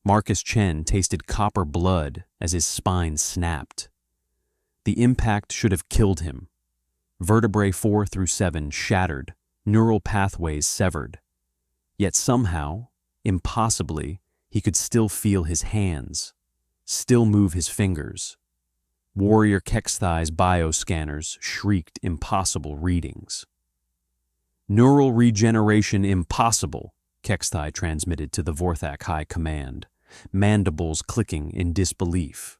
Marcus Chen tasted copper blood as his spine snapped. The impact should have killed him. Vertebrae 4 through 7 shattered, neural pathways severed. Yet somehow, impossibly, he could still feel his hands, still move his fingers. Warrior Kexthai's bioscanners shrieked impossible readings. "Neural regeneration impossible," Kexthai transmitted to the Vorthak High Command, mandibles clicking in disbelief.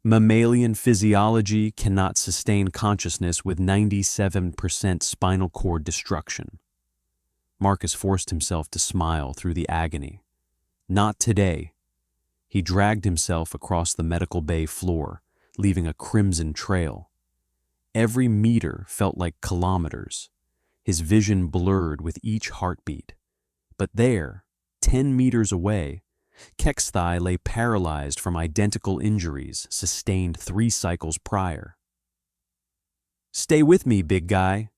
"Mammalian physiology cannot sustain consciousness with 97% spinal cord destruction." Marcus forced himself to smile through the agony. Not today. He dragged himself across the medical bay floor, leaving a crimson trail. Every meter felt like kilometers, his vision blurred with each heartbeat. But there, 10 meters away, Kexthai lay paralyzed from identical injuries sustained 3 cycles prior. "Stay with me, big guy."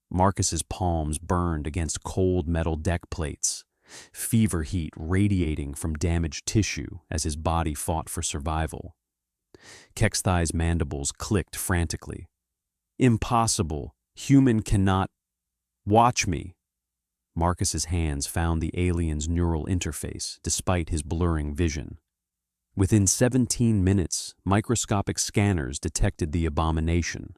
Marcus's palms burned against cold metal deck plates, fever heat radiating from damaged tissue as his body fought for survival. Kexthai's mandibles clicked frantically. "Impossible. Human cannot. Watch me." Marcus's hands found the alien's neural interface despite his blurring vision. Within 17 minutes, microscopic scanners detected the abomination.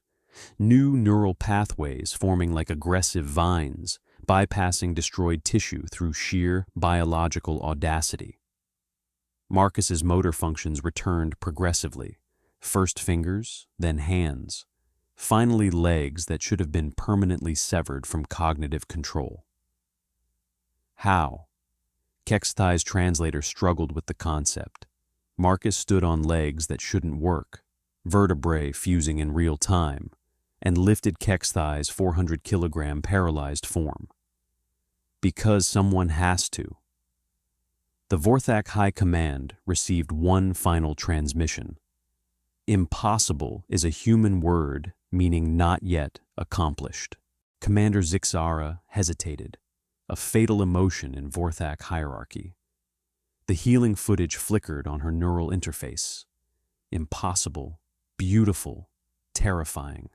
New neural pathways forming like aggressive vines, bypassing destroyed tissue through sheer biological audacity. Marcus's motor functions returned progressively, first fingers, then hands, finally legs that should have been permanently severed from cognitive control. How? Kexthai's translator struggled with the concept. Marcus stood on legs that shouldn't work, vertebrae fusing in real time, and lifted Kexthai's 400-kilogram paralyzed form. Because someone has to. The Vorthak High Command received one final transmission. Impossible is a human word meaning not yet accomplished. Commander Zixara hesitated, a fatal emotion in Vorthak hierarchy. The healing footage flickered on her neural interface. Impossible, beautiful, terrifying.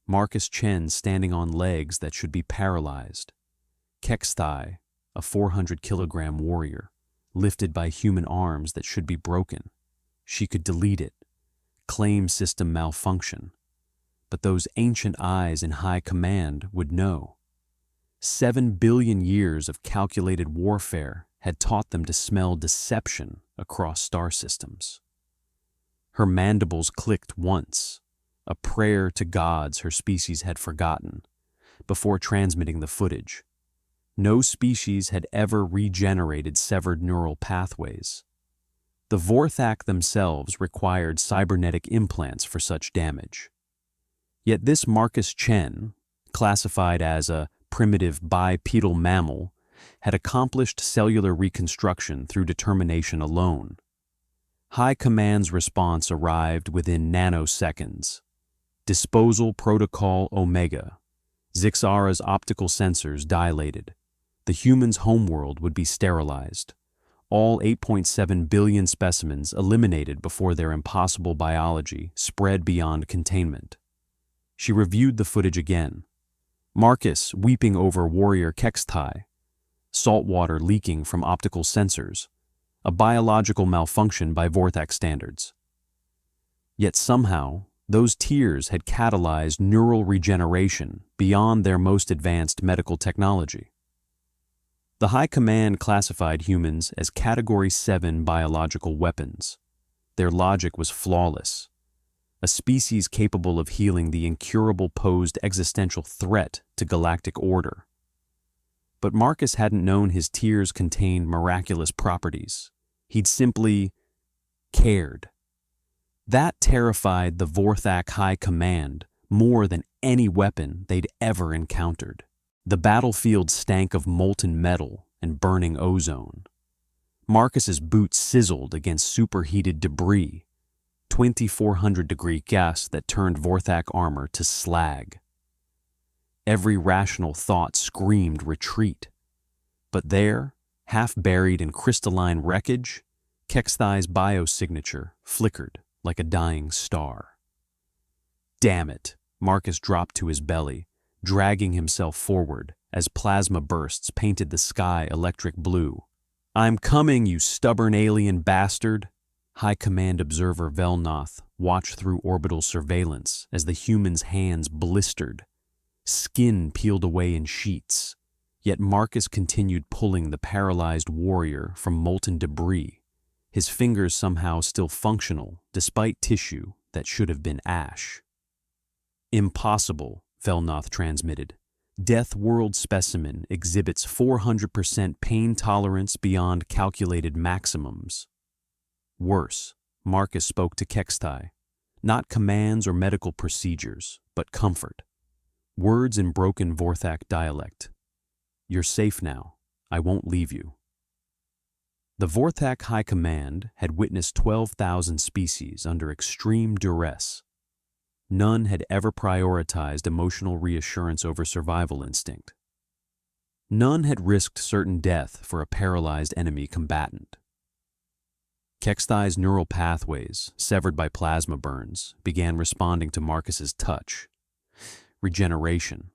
Marcus Chen standing on legs that should be paralyzed. Kexthai, a 400-kilogram warrior, lifted by human arms that should be broken. She could delete it, claim system malfunction. But those ancient eyes in high command would know. 7 billion years of calculated warfare had taught them to smell deception across star systems. Her mandibles clicked once, a prayer to gods her species had forgotten, before transmitting the footage. No species had ever regenerated severed neural pathways. The Vorthak themselves required cybernetic implants for such damage. Yet this Marcus Chen, classified as a primitive bipedal mammal, had accomplished cellular reconstruction through determination alone. High Command's response arrived within nanoseconds. Disposal Protocol Omega. Zixara's optical sensors dilated. The human's homeworld would be sterilized. All 8.7 billion specimens eliminated before their impossible biology spread beyond containment. She reviewed the footage again. Marcus weeping over warrior Kexthai. Salt water leaking from optical sensors. A biological malfunction by Vorthak standards. Yet somehow, those tears had catalyzed neural regeneration beyond their most advanced medical technology. The High Command classified humans as Category 7 biological weapons. Their logic was flawless. A species capable of healing the incurable posed existential threat to galactic order. But Marcus hadn't known his tears contained miraculous properties. He'd simply cared. That terrified the Vorthak High Command more than any weapon they'd ever encountered. The battlefield stank of molten metal and burning ozone. Marcus's boots sizzled against superheated debris, 2,400-degree gas that turned Vorthak armor to slag. Every rational thought screamed retreat. But there, Half buried in crystalline wreckage, Kexthai's biosignature flickered like a dying star. Damn it! Marcus dropped to his belly, dragging himself forward as plasma bursts painted the sky electric blue. "I'm coming, you stubborn alien bastard!" High Command Observer Velnoth watched through orbital surveillance as the human's hands blistered. Skin peeled away in sheets, yet Marcus continued pulling the paralyzed warrior from molten debris, his fingers somehow still functional despite tissue that should have been ash. "Impossible," Velnoth transmitted. "Death World specimen exhibits 400% pain tolerance beyond calculated maximums." Worse, Marcus spoke to Kexthai. Not commands or medical procedures, but comfort. Words in broken Vorthak dialect. "You're safe now. I won't leave you." The Vorthak High Command had witnessed 12,000 species under extreme duress. None had ever prioritized emotional reassurance over survival instinct. None had risked certain death for a paralyzed enemy combatant. Kexthai's neural pathways, severed by plasma burns, began responding to Marcus's touch. Regeneration.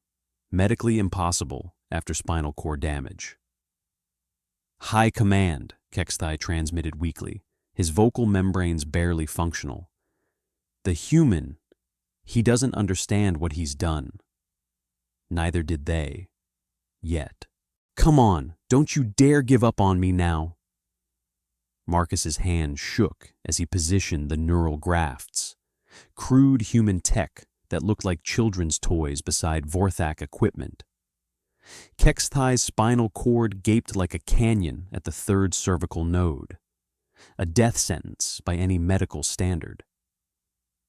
Medically impossible after spinal cord damage. "High Command," Kexthai transmitted weakly, his vocal membranes barely functional. "The human, he doesn't understand what he's done." Neither did they. Yet. "Come on, don't you dare give up on me now." Marcus's hand shook as he positioned the neural grafts, crude human tech that looked like children's toys beside Vorthak equipment. Kexthai's spinal cord gaped like a canyon at the third cervical node, a death sentence by any medical standard.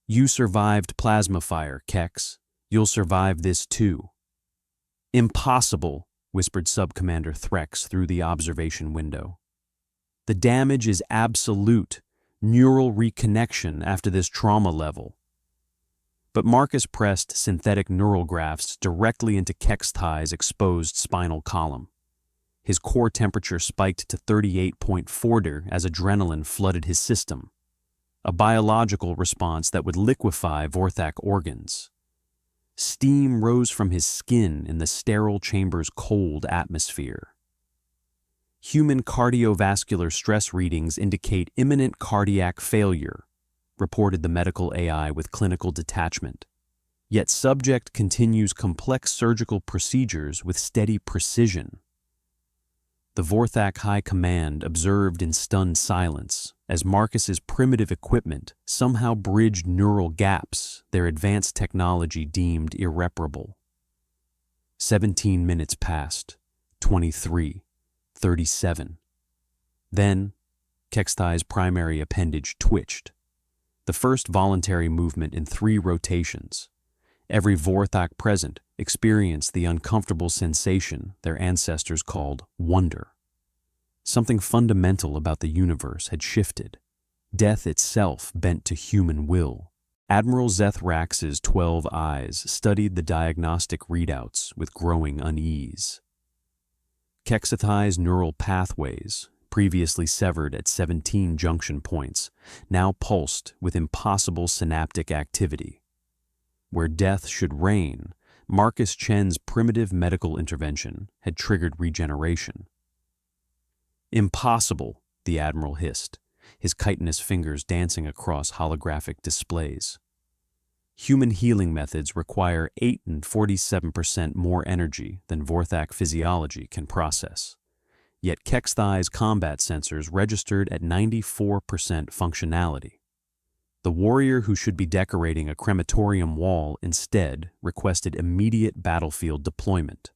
"You survived plasma fire, Kex. You'll survive this too." "Impossible," whispered Subcommander Threx through the observation window. "The damage is absolute, neural reconnection after this trauma level." But Marcus pressed synthetic neural grafts directly into Kexthai's exposed spinal column. His core temperature spiked to 38.4 as adrenaline flooded his system, a biological response that would liquefy Vorthak organs. Steam rose from his skin in the sterile chamber's cold atmosphere. "Human cardiovascular stress readings indicate imminent cardiac failure," reported the medical AI with clinical detachment. Yet subject continues complex surgical procedures with steady precision. The Vorthak High Command observed in stunned silence as Marcus's primitive equipment somehow bridged neural gaps their advanced technology deemed irreparable. 17 minutes passed, 23, 37. Then, Kexthai's primary appendage twitched. The first voluntary movement in 3 rotations. Every Vorthak present experienced the uncomfortable sensation their ancestors called wonder. Something fundamental about the universe had shifted. Death itself bent to human will. Admiral Zethrax's 12 eyes studied the diagnostic readouts with growing unease. Kexthai's neural pathways, previously severed at 17 junction points, now pulsed with impossible synaptic activity. Where death should reign, Marcus Chen's primitive medical intervention had triggered regeneration. "Impossible," the Admiral hissed, his chitinous fingers dancing across holographic displays. Human healing methods require 847% more energy than Vorthak physiology can process. Yet Kexthai's combat sensors registered at 94% functionality. The warrior who should be decorating a crematorium wall instead requested immediate battlefield deployment.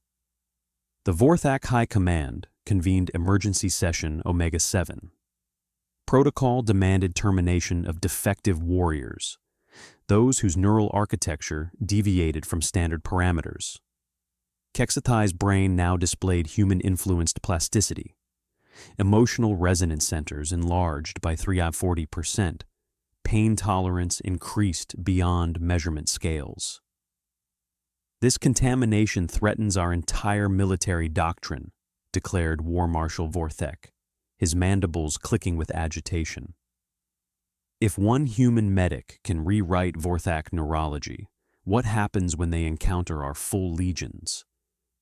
The Vorthak High Command convened Emergency Session Omega-7. Protocol demanded termination of defective warriors, those whose neural architecture deviated from standard parameters. Kexthai's brain now displayed human-influenced plasticity. Emotional resonance centers enlarged by 340%. Pain tolerance increased beyond measurement scales. "This contamination threatens our entire military doctrine," declared War Marshal Vorthek, his mandibles clicking with agitation. If one human medic can rewrite Vorthak neurology, what happens when they encounter our full legions?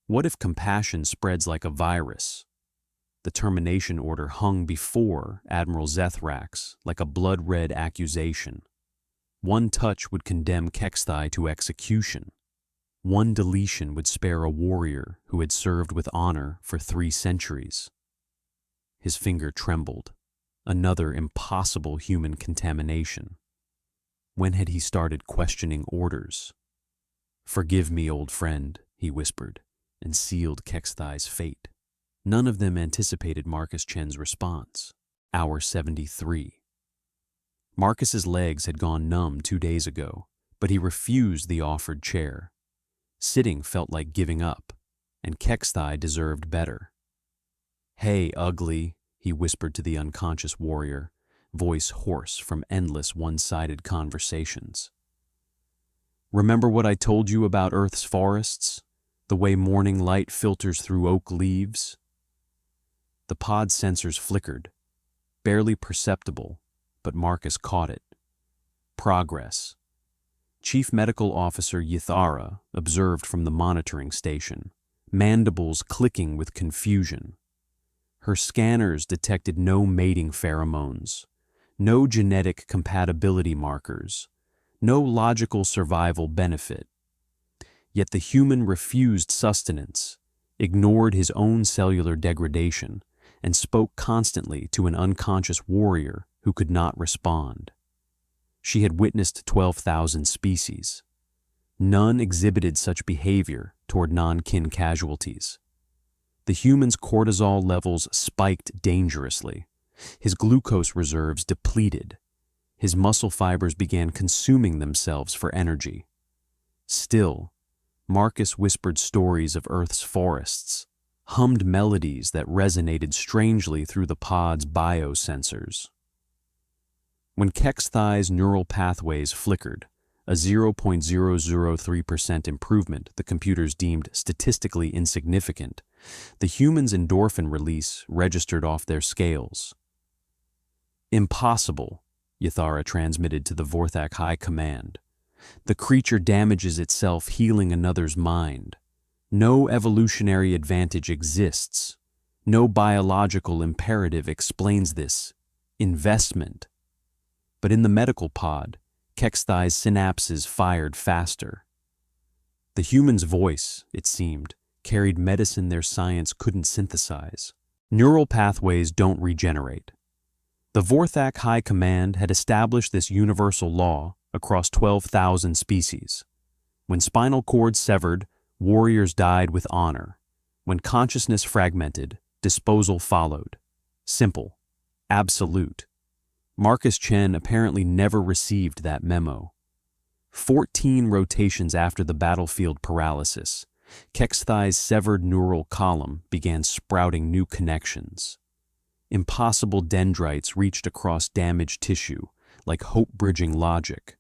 What if compassion spreads like a virus? The termination order hung before Admiral Zethrax like a blood-red accusation. One touch would condemn Kexthai to execution. One deletion would spare a warrior who had served with honor for 3 centuries. His finger trembled. Another impossible human contamination. When had he started questioning orders? "Forgive me, old friend," he whispered, and sealed Kexthai's fate. None of them anticipated Marcus Chen's response. Hour 73. Marcus's legs had gone numb 2 days ago, but he refused the offered chair. Sitting felt like giving up, and Kexthai deserved better. "Hey, ugly," he whispered to the unconscious warrior, voice hoarse from endless one-sided conversations. "Remember what I told you about Earth's forests? The way morning light filters through oak leaves?" The pod sensors flickered, barely perceptible, but Marcus caught it. Progress. Chief Medical Officer Yithara observed from the monitoring station, mandibles clicking with confusion. Her scanners detected no mating pheromones, no genetic compatibility markers, no logical survival benefit. Yet the human refused sustenance, ignored his own cellular degradation, and spoke constantly to an unconscious warrior who could not respond. She had witnessed 12,000 species. None exhibited such behavior toward non-kin casualties. The human's cortisol levels spiked dangerously. His glucose reserves depleted. His muscle fibers began consuming themselves for energy. Still, Marcus whispered stories of Earth's forests, hummed melodies that resonated strangely through the pod's biosensors. When Kexthai's neural pathways flickered, a 0.003% improvement the computers deemed statistically insignificant, the human's endorphin release registered off their scales. "Impossible," Yithara transmitted to the Vorthak High Command. "The creature damages itself healing another's mind. No evolutionary advantage exists. No biological imperative explains this. Investment." But in the medical pod, Kexthai's synapses fired faster. The human's voice, it seemed, carried medicine their science couldn't synthesize. Neural pathways don't regenerate. The Vorthak High Command had established this universal law across 12,000 species. When spinal cords severed, warriors died with honor. When consciousness fragmented, disposal followed. Simple. Absolute. Marcus Chen apparently never received that memo. 14 rotations after the battlefield paralysis, Kexthai's severed neural column began sprouting new connections. Impossible dendrites reached across damaged tissue, like hope-bridging logic.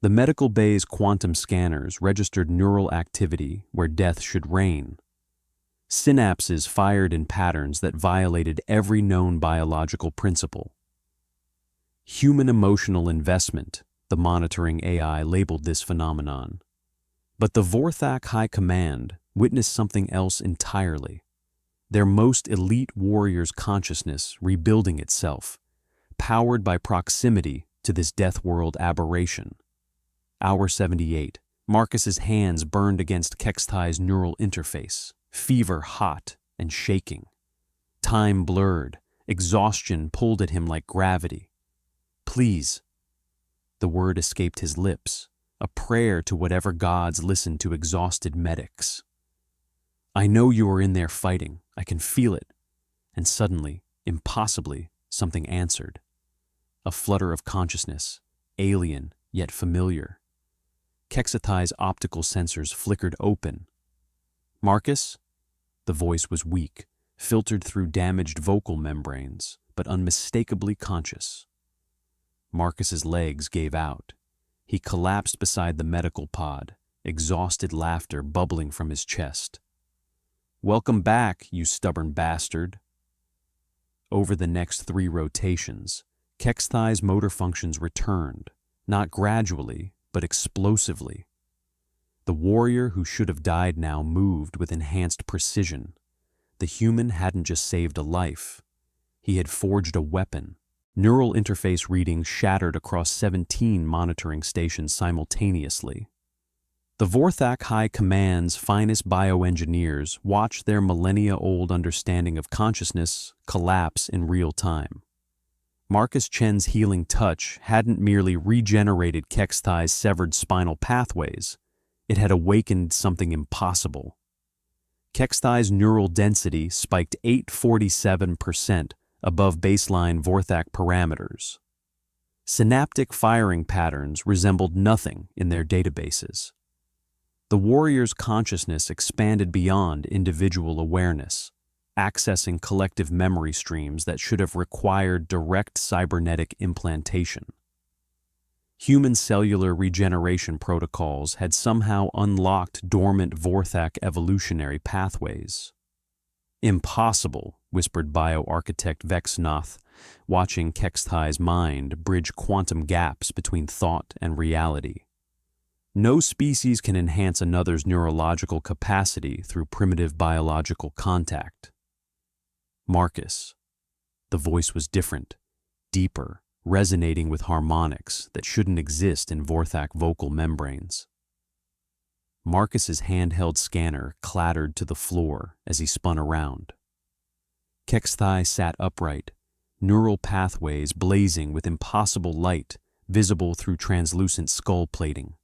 The medical bay's quantum scanners registered neural activity where death should reign. Synapses fired in patterns that violated every known biological principle. Human emotional investment, the monitoring AI labeled this phenomenon. But the Vorthak High Command witnessed something else entirely. Their most elite warrior's consciousness rebuilding itself, powered by proximity to this death world aberration. Hour 78. Marcus's hands burned against Kexthai's neural interface, fever hot and shaking. Time blurred, exhaustion pulled at him like gravity. "Please." The word escaped his lips, a prayer to whatever gods listened to exhausted medics. "I know you are in there fighting. I can feel it." And suddenly, impossibly, something answered. A flutter of consciousness, alien yet familiar. Kexthai's optical sensors flickered open. "Marcus?" The voice was weak, filtered through damaged vocal membranes, but unmistakably conscious. Marcus's legs gave out. He collapsed beside the medical pod, exhausted laughter bubbling from his chest. Welcome back, you stubborn bastard. Over the next 3 rotations, Kexthai's motor functions returned, not gradually, but explosively. The warrior who should have died now moved with enhanced precision. The human hadn't just saved a life. He had forged a weapon. Neural interface readings shattered across 17 monitoring stations simultaneously. The Vorthak High Command's finest bioengineers watched their millennia-old understanding of consciousness collapse in real time. Marcus Chen's healing touch hadn't merely regenerated Kexthai's severed spinal pathways, it had awakened something impossible. Kexthai's neural density spiked 847% above baseline Vorthak parameters. Synaptic firing patterns resembled nothing in their databases. The warrior's consciousness expanded beyond individual awareness, accessing collective memory streams that should have required direct cybernetic implantation. Human cellular regeneration protocols had somehow unlocked dormant Vorthak evolutionary pathways. Impossible, whispered bioarchitect Vexnath, watching Kexthai's mind bridge quantum gaps between thought and reality. No species can enhance another's neurological capacity through primitive biological contact. Marcus. The voice was different, deeper, resonating with harmonics that shouldn't exist in Vorthak vocal membranes. Marcus's handheld scanner clattered to the floor as he spun around. Kexthai sat upright, neural pathways blazing with impossible light visible through translucent skull plating.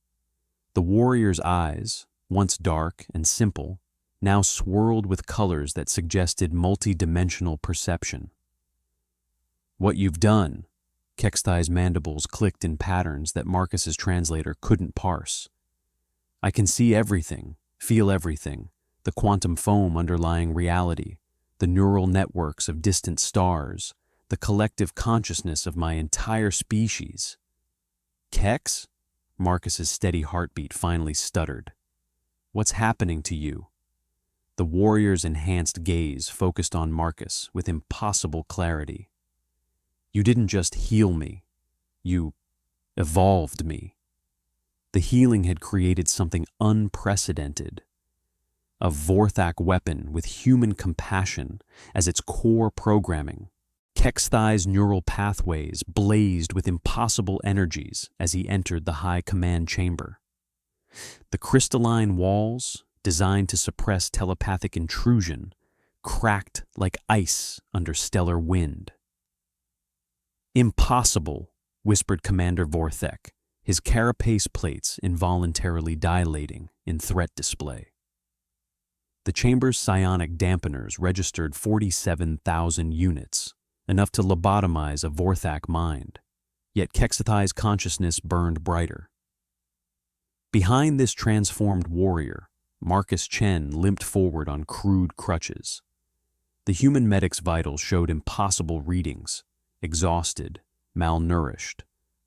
The warrior's eyes, once dark and simple, now swirled with colors that suggested multi-dimensional perception. What you've done, Kexthai's mandibles clicked in patterns that Marcus's translator couldn't parse. I can see everything, feel everything, the quantum foam underlying reality, the neural networks of distant stars, the collective consciousness of my entire species. Kex? Marcus's steady heartbeat finally stuttered. What's happening to you? The warrior's enhanced gaze focused on Marcus with impossible clarity. You didn't just heal me. You evolved me. The healing had created something unprecedented. A Vorthak weapon with human compassion as its core programming. Kexthai's neural pathways blazed with impossible energies as he entered the high command chamber. The crystalline walls, designed to suppress telepathic intrusion, cracked like ice under stellar wind. Impossible, whispered Commander Vorthek, his carapace plates involuntarily dilating in threat display. The chamber's psionic dampeners registered 47,000 units, enough to lobotomize a Vorthak mind, yet Kexthai's consciousness burned brighter. Behind this transformed warrior, Marcus Chen limped forward on crude crutches. The human medic's vitals showed impossible readings, exhausted, malnourished,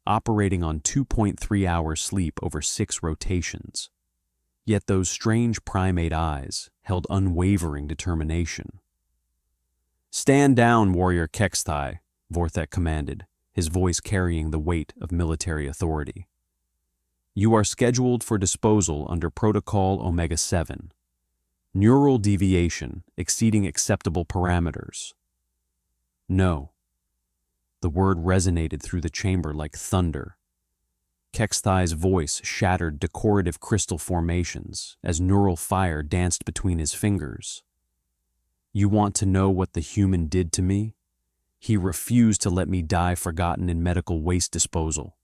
operating on 2.3 hours sleep over 6 rotations. Yet those strange primate eyes held unwavering determination. Stand down, warrior Kexthai, Vorthek commanded, his voice carrying the weight of military authority. You are scheduled for disposal under Protocol Omega-7. Neural deviation exceeding acceptable parameters. No. The word resonated through the chamber like thunder. Kexthai's voice shattered decorative crystal formations as neural fire danced between his fingers. You want to know what the human did to me? He refused to let me die forgotten in medical waste disposal.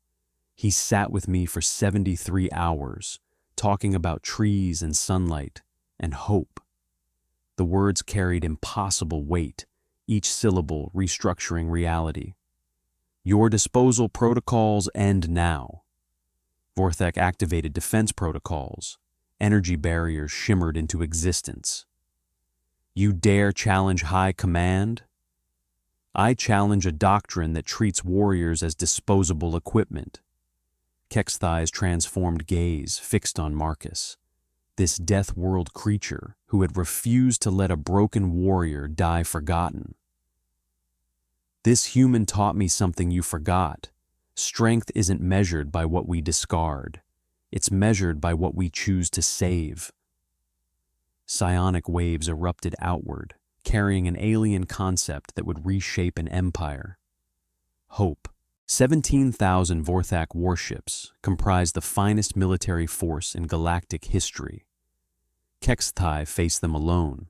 He sat with me for 73 hours, talking about trees and sunlight and hope. The words carried impossible weight, each syllable restructuring reality. Your disposal protocols end now. Vorthek activated defense protocols. Energy barriers shimmered into existence. You dare challenge high command? I challenge a doctrine that treats warriors as disposable equipment. Kexthai's transformed gaze fixed on Marcus. this death world creature who had refused to let a broken warrior die forgotten. This human taught me something you forgot. Strength isn't measured by what we discard. It's measured by what we choose to save. Psionic waves erupted outward, carrying an alien concept that would reshape an empire. Hope. 17,000 Vorthak warships comprised the finest military force in galactic history. Kexthai faced them alone.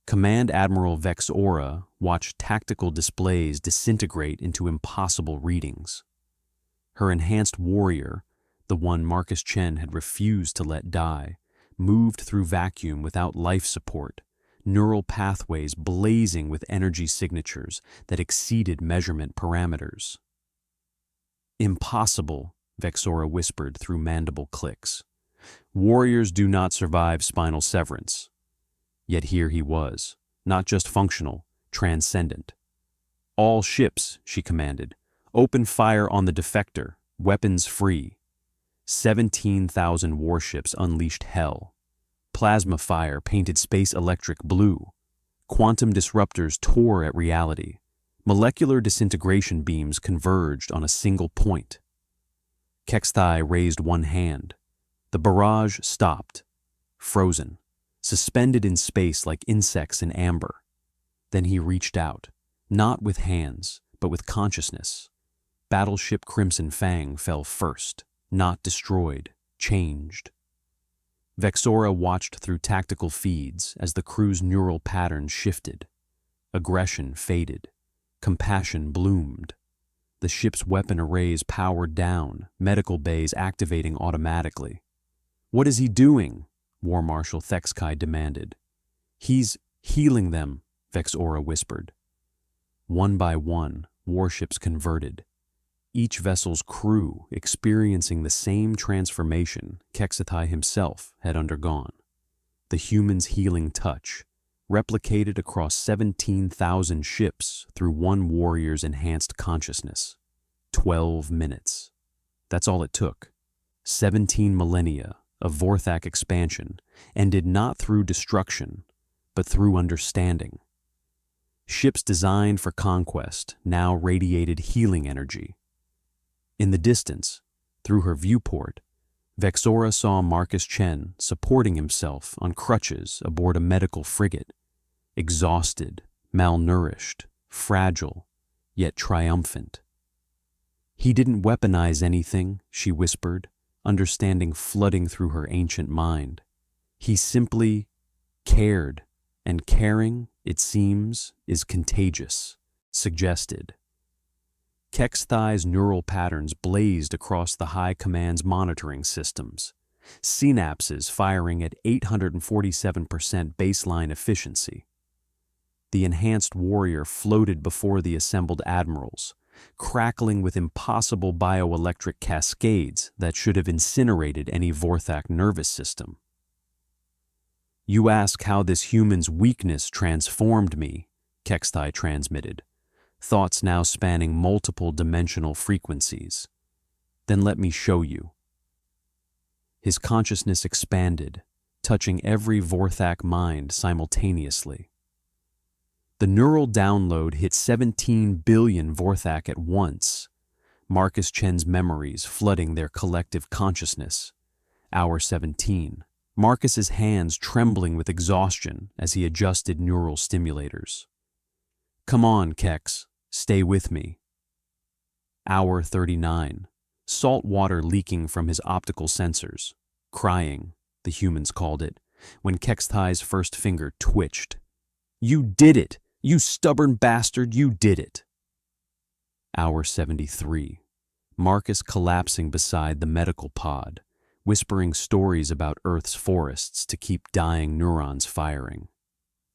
Command Admiral Vexora watched tactical displays disintegrate into impossible readings. Her enhanced warrior, the one Marcus Chen had refused to let die, moved through vacuum without life support, neural pathways blazing with energy signatures that exceeded measurement parameters. Impossible, Vexora whispered through mandible clicks. Warriors do not survive spinal severance. Yet here he was, not just functional, transcendent. All ships, she commanded, open fire on the defector, weapons free. 17,000 warships unleashed hell. Plasma fire painted space electric blue. Quantum disruptors tore at reality. Molecular disintegration beams converged on a single point. Kexthai raised one hand. The barrage stopped, frozen, suspended in space like insects in amber. Then he reached out, not with hands, but with consciousness. Battleship Crimson Fang fell first, not destroyed, changed. Vexora watched through tactical feeds as the crew's neural patterns shifted. Aggression faded. Compassion bloomed. The ship's weapon arrays powered down, medical bays activating automatically. "What is he doing?" War Marshal Thexkai demanded. "He's healing them," Vexora whispered. One by one, warships converted. Each vessel's crew experiencing the same transformation Kexthai himself had undergone. The human's healing touch, replicated across 17,000 ships through one warrior's enhanced consciousness. 12 minutes. That's all it took. 17 millennia of Vorthak expansion ended not through destruction, but through understanding. Ships designed for conquest now radiated healing energy. In the distance, through her viewport, Vexora saw Marcus Chen supporting himself on crutches aboard a medical frigate. Exhausted, malnourished, fragile, yet triumphant. "He didn't weaponize anything," she whispered, understanding flooding through her ancient mind. "He simply cared, and caring, it seems, is contagious," suggested. Kexthai's neural patterns blazed across the High Command's monitoring systems, synapses firing at 847% baseline efficiency. The enhanced warrior floated before the assembled admirals, crackling with impossible bioelectric cascades that should have incinerated any Vorthak nervous system. "You ask how this human's weakness transformed me," Kexthai transmitted, thoughts now spanning multiple dimensional frequencies. "Then let me show you." His consciousness expanded, touching every Vorthak mind simultaneously. The neural download hit 17 billion Vorthak at once, Marcus Chen's memories flooding their collective consciousness. Hour 17. Marcus's hands trembling with exhaustion as he adjusted neural stimulators. "Come on, Kex, stay with me." Hour 39. Salt water leaking from his optical sensors. Crying, the humans called it, when Kexthai's first finger twitched. "You did it! You stubborn bastard, you did it!" Hour 73. Marcus collapsing beside the medical pod, whispering stories about Earth's forests to keep dying neurons firing.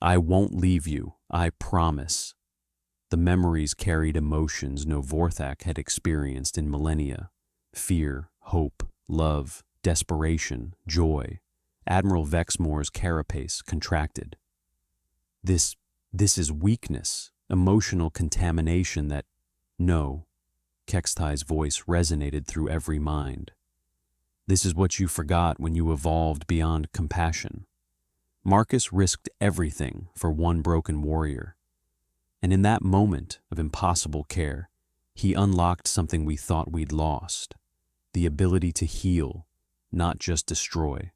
"I won't leave you, I promise." The memories carried emotions no Vorthak had experienced in millennia. Fear, hope, love, desperation, joy. Admiral Vexmore's carapace contracted. This is weakness, emotional contamination that... No, Kexthai's voice resonated through every mind. This is what you forgot when you evolved beyond compassion. Marcus risked everything for one broken warrior. And in that moment of impossible care, he unlocked something we thought we'd lost: the ability to heal, not just destroy.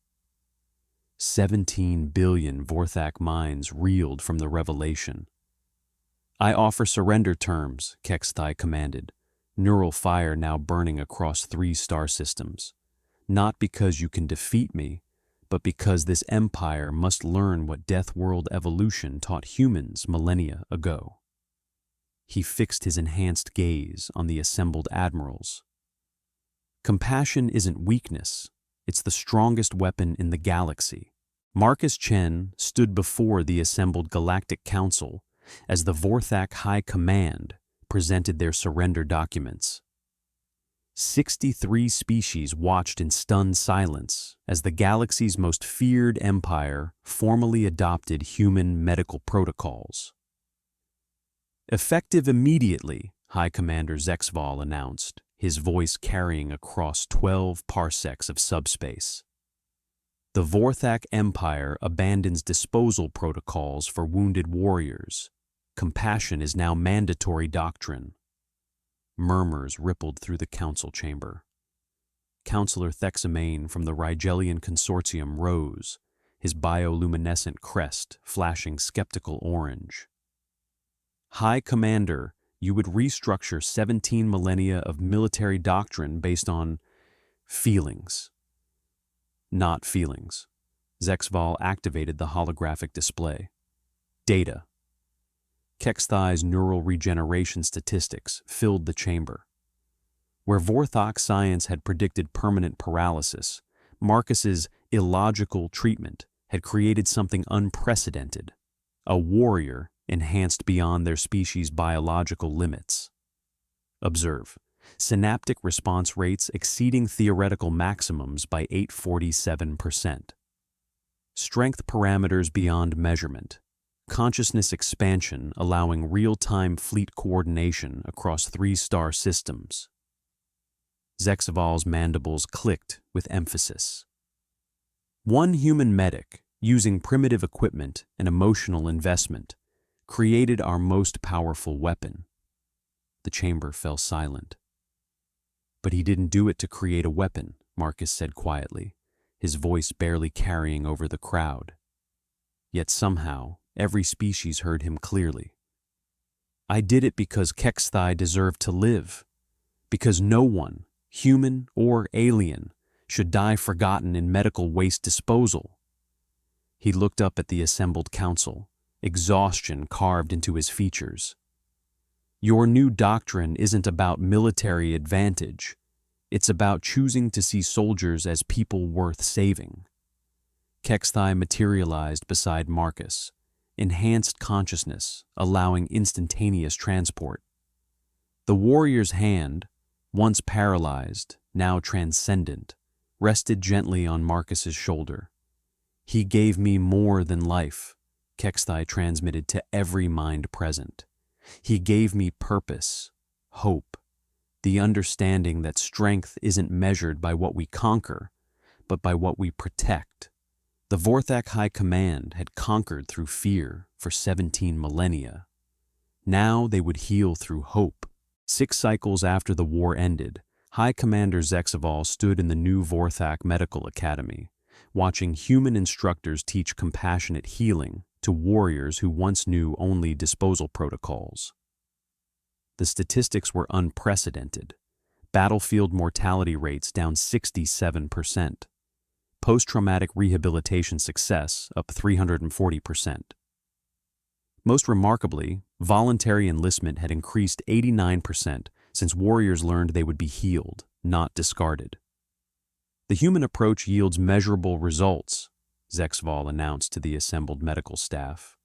17 billion Vorthak minds reeled from the revelation. "I offer surrender terms," Kexthai commanded, neural fire now burning across 3 star systems. "Not because you can defeat me, but because this empire must learn what Death World evolution taught humans millennia ago." He fixed his enhanced gaze on the assembled admirals. Compassion isn't weakness, it's the strongest weapon in the galaxy. Marcus Chen stood before the assembled Galactic Council as the Vorthak High Command presented their surrender documents. 63 species watched in stunned silence as the galaxy's most feared empire formally adopted human medical protocols. "Effective immediately," High Commander Zexval announced, his voice carrying across 12 parsecs of subspace. "The Vorthak Empire abandons disposal protocols for wounded warriors. Compassion is now mandatory doctrine." Murmurs rippled through the council chamber. Councillor Thexamane from the Rigelian Consortium rose, his bioluminescent crest flashing skeptical orange. "High Commander, you would restructure 17 millennia of military doctrine based on feelings." "Not feelings." Zexval activated the holographic display. "Data." Kexthai's neural regeneration statistics filled the chamber. Where Vorthak science had predicted permanent paralysis, Marcus's illogical treatment had created something unprecedented: a warrior enhanced beyond their species' biological limits. Observe: synaptic response rates exceeding theoretical maximums by 847%. Strength parameters beyond measurement. Consciousness expansion allowing real-time fleet coordination across 3 star systems. Zexval's mandibles clicked with emphasis. One human medic, using primitive equipment and emotional investment, created our most powerful weapon. The chamber fell silent. "But he didn't do it to create a weapon," Marcus said quietly, his voice barely carrying over the crowd. Yet somehow, every species heard him clearly. "I did it because Kexthai deserved to live, because no one, human or alien, should die forgotten in medical waste disposal." He looked up at the assembled council, exhaustion carved into his features. "Your new doctrine isn't about military advantage. It's about choosing to see soldiers as people worth saving." Kexthai materialized beside Marcus, enhanced consciousness, allowing instantaneous transport. The warrior's hand, once paralyzed, now transcendent, rested gently on Marcus's shoulder. "He gave me more than life," Kexthai transmitted to every mind present. "He gave me purpose, hope, the understanding that strength isn't measured by what we conquer, but by what we protect." The Vorthak High Command had conquered through fear for 17 millennia. Now they would heal through hope. 6 cycles after the war ended, High Commander Zexval stood in the new Vorthak Medical Academy, watching human instructors teach compassionate healing to warriors who once knew only disposal protocols. The statistics were unprecedented. Battlefield mortality rates down 67%. Post-traumatic rehabilitation success up 340%. Most remarkably, voluntary enlistment had increased 89% since warriors learned they would be healed, not discarded. "The human approach yields measurable results," Zexval announced to the assembled medical staff.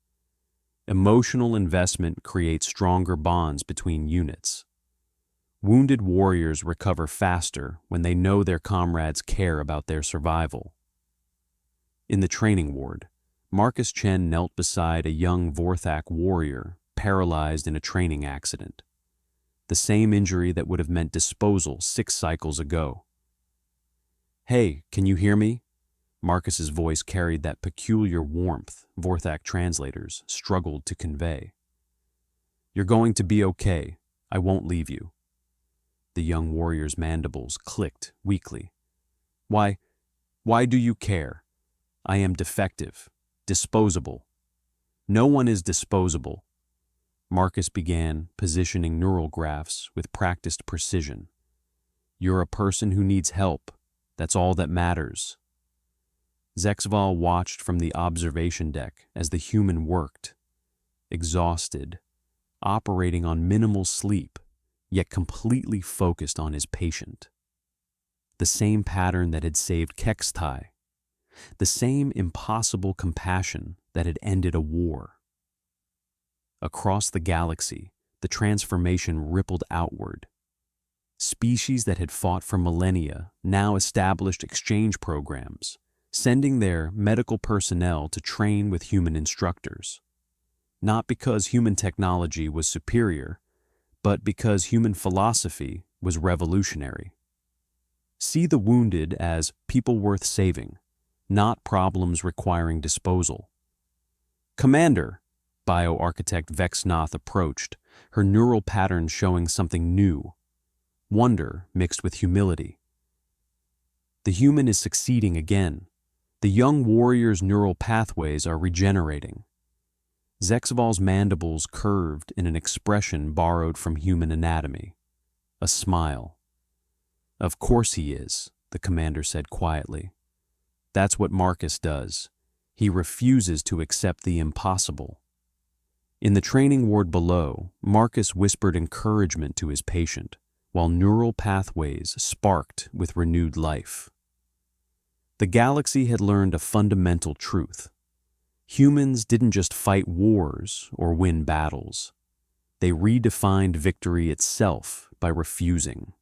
"Emotional investment creates stronger bonds between units. Wounded warriors recover faster when they know their comrades care about their survival." In the training ward, Marcus Chen knelt beside a young Vorthak warrior paralyzed in a training accident, the same injury that would have meant disposal 6 cycles ago. "Hey, can you hear me?" Marcus's voice carried that peculiar warmth Vorthak translators struggled to convey. "You're going to be okay. I won't leave you." The young warrior's mandibles clicked weakly. Why do you care? I am defective, disposable." "No one is disposable." Marcus began positioning neural graphs with practiced precision. "You're a person who needs help. That's all that matters." Zexval watched from the observation deck as the human worked, exhausted, operating on minimal sleep, yet completely focused on his patient. The same pattern that had saved Kextai, the same impossible compassion that had ended a war. Across the galaxy, the transformation rippled outward. Species that had fought for millennia now established exchange programs, sending their medical personnel to train with human instructors. Not because human technology was superior, but because human philosophy was revolutionary. See the wounded as people worth saving, not problems requiring disposal. "Commander," bioarchitect Vexnoth approached, her neural patterns showing something new, wonder mixed with humility. The human is succeeding again. The young warrior's neural pathways are regenerating. Zexval's mandibles curved in an expression borrowed from human anatomy, a smile. "Of course he is," the commander said quietly. "That's what Marcus does. He refuses to accept the impossible." In the training ward below, Marcus whispered encouragement to his patient, while neural pathways sparked with renewed life. The galaxy had learned a fundamental truth. Humans didn't just fight wars or win battles. They redefined victory itself by refusing.